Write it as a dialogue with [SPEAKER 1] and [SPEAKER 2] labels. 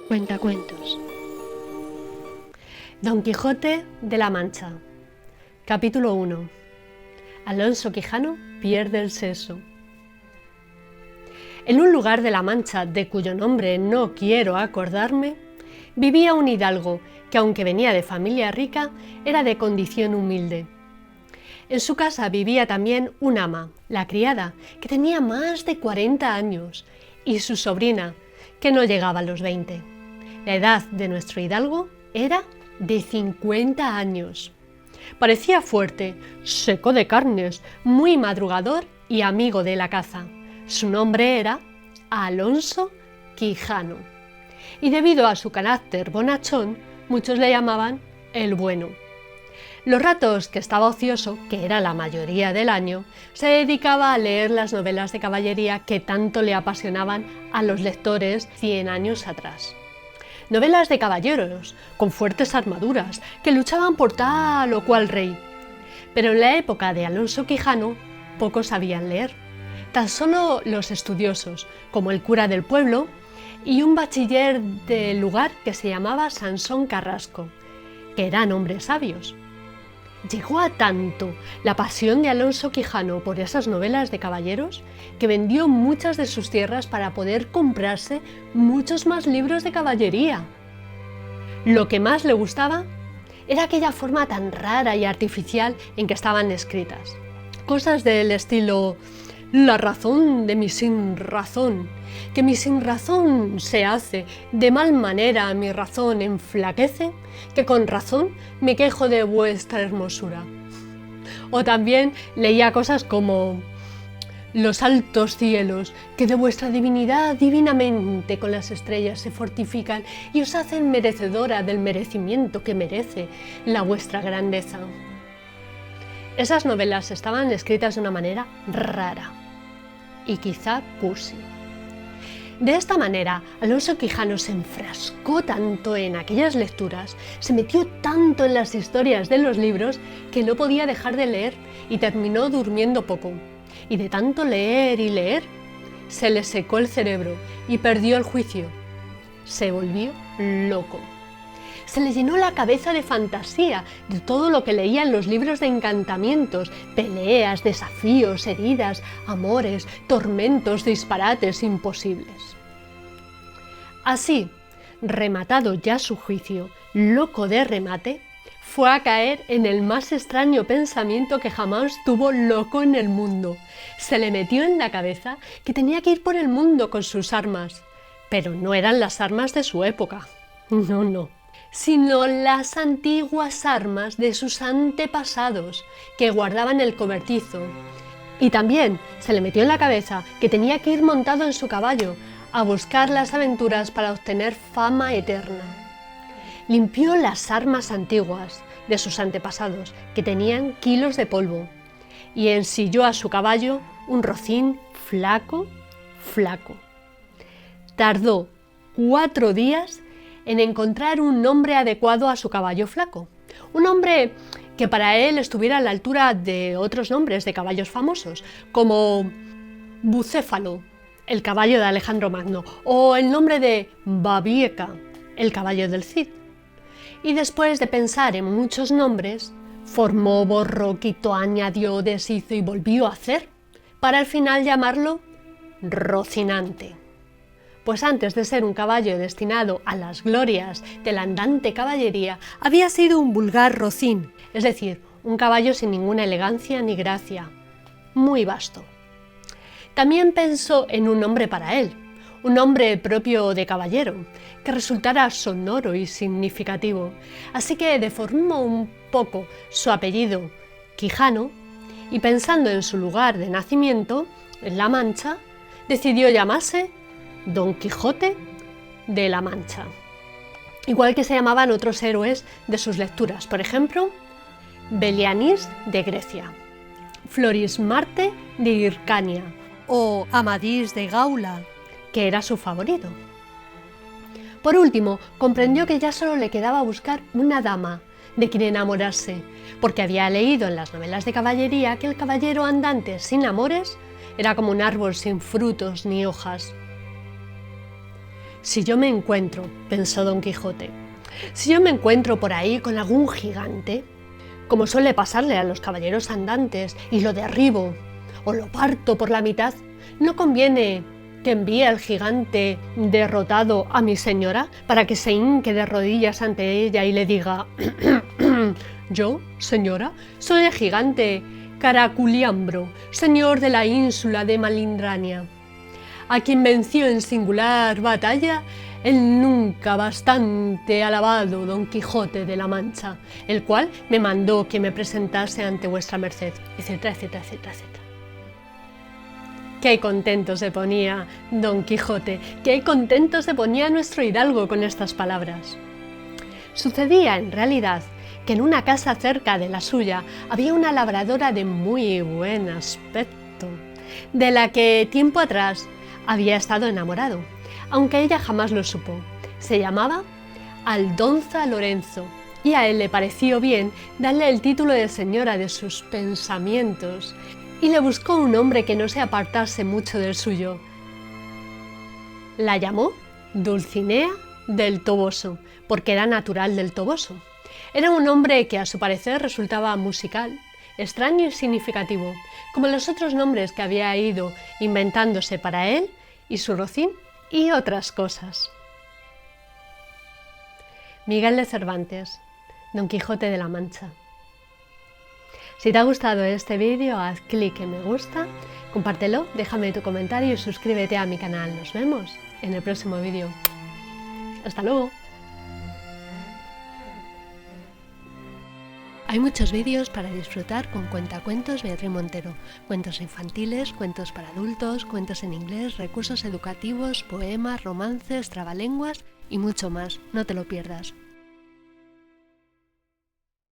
[SPEAKER 1] Cuentacuentos. Don Quijote de la Mancha. Capítulo 1. Alonso Quijano pierde el seso. En un lugar de la Mancha, de cuyo nombre no quiero acordarme, vivía un hidalgo que, aunque venía de familia rica, era de condición humilde. En su casa vivía también un ama, la criada, que tenía más de 40 años, y su sobrina, que no llegaba a los 20. La edad de nuestro hidalgo era de 50 años. Parecía fuerte, seco de carnes, muy madrugador y amigo de la caza. Su nombre era Alonso Quijano. Y debido a su carácter bonachón, muchos le llamaban el bueno. Los ratos que estaba ocioso, que era la mayoría del año, se dedicaba a leer las novelas de caballería que tanto le apasionaban a los lectores 100 años atrás. Novelas de caballeros, con fuertes armaduras, que luchaban por tal o cual rey. Pero en la época de Alonso Quijano, pocos sabían leer. Tan solo los estudiosos, como el cura del pueblo y un bachiller del lugar que se llamaba Sansón Carrasco, que eran hombres sabios. Llegó a tanto la pasión de Alonso Quijano por esas novelas de caballeros que vendió muchas de sus tierras para poder comprarse muchos más libros de caballería. Lo que más le gustaba era aquella forma tan rara y artificial en que estaban escritas. Cosas del estilo: la razón de mi sin razón, que mi sin razón se hace, de mal manera mi razón enflaquece, que con razón me quejo de vuestra hermosura. O también leía cosas como: los altos cielos, que de vuestra divinidad divinamente con las estrellas se fortifican y os hacen merecedora del merecimiento que merece la vuestra grandeza. Esas novelas estaban escritas de una manera rara y quizá cursi. De esta manera, Alonso Quijano se enfrascó tanto en aquellas lecturas, se metió tanto en las historias de los libros, que no podía dejar de leer y terminó durmiendo poco. Y de tanto leer y leer, se le secó el cerebro y perdió el juicio. Se volvió loco. Se le llenó la cabeza de fantasía, de todo lo que leía en los libros de encantamientos, peleas, desafíos, heridas, amores, tormentos, disparates imposibles. Así, rematado ya su juicio, loco de remate, fue a caer en el más extraño pensamiento que jamás tuvo loco en el mundo. Se le metió en la cabeza que tenía que ir por el mundo con sus armas, pero no eran las armas de su época, no, sino las antiguas armas de sus antepasados que guardaban el cobertizo. Y también se le metió en la cabeza que tenía que ir montado en su caballo a buscar las aventuras para obtener fama eterna. Limpió las armas antiguas de sus antepasados, que tenían kilos de polvo, y ensilló a su caballo un rocín flaco. Tardó 4 días en encontrar un nombre adecuado a su caballo flaco, un nombre que para él estuviera a la altura de otros nombres de caballos famosos, como Bucéfalo, el caballo de Alejandro Magno, o el nombre de Babieca, el caballo del Cid. Y después de pensar en muchos nombres, formó, borró, quitó, añadió, deshizo y volvió a hacer, para al final llamarlo Rocinante. Pues antes de ser un caballo destinado a las glorias de la andante caballería, había sido un vulgar rocín, es decir, un caballo sin ninguna elegancia ni gracia, muy vasto. También pensó en un nombre para él, un nombre propio de caballero, que resultara sonoro y significativo, así que deformó un poco su apellido Quijano y, pensando en su lugar de nacimiento, en La Mancha, decidió llamarse Don Quijote de la Mancha, igual que se llamaban otros héroes de sus lecturas, por ejemplo, Belianís de Grecia, Florismarte de Hircania o Amadís de Gaula, que era su favorito. Por último, comprendió que ya solo le quedaba buscar una dama de quien enamorarse, porque había leído en las novelas de caballería que el caballero andante sin amores era como un árbol sin frutos ni hojas. Si yo me encuentro, pensó Don Quijote, si yo me encuentro por ahí con algún gigante, como suele pasarle a los caballeros andantes, y lo derribo o lo parto por la mitad, ¿no conviene que envíe al gigante derrotado a mi señora para que se hinque de rodillas ante ella y le diga: yo, señora, soy el gigante Caraculiambro, señor de la ínsula de Malindrania, a quien venció en singular batalla el nunca bastante alabado Don Quijote de la Mancha, el cual me mandó que me presentase ante vuestra merced, etcétera, etcétera, etcétera, etcétera. Qué contento se ponía Don Quijote, qué contento se ponía nuestro hidalgo con estas palabras. Sucedía en realidad que en una casa cerca de la suya había una labradora de muy buen aspecto, de la que tiempo atrás había estado enamorado, aunque ella jamás lo supo. Se llamaba Aldonza Lorenzo, y a él le pareció bien darle el título de señora de sus pensamientos, y le buscó un hombre que no se apartase mucho del suyo. La llamó Dulcinea del Toboso, porque era natural del Toboso. Era un hombre que a su parecer resultaba musical, extraño y significativo, como los otros nombres que había ido inventándose para él y su rocín y otras cosas. Miguel de Cervantes, Don Quijote de la Mancha. Si te ha gustado este vídeo, haz clic en me gusta, compártelo, déjame tu comentario y suscríbete a mi canal. Nos vemos en el próximo vídeo. ¡Hasta luego! Hay muchos vídeos para disfrutar con Cuentacuentos Beatriz Montero. Cuentos infantiles, cuentos para adultos, cuentos en inglés, recursos educativos, poemas, romances, trabalenguas y mucho más. No te lo pierdas.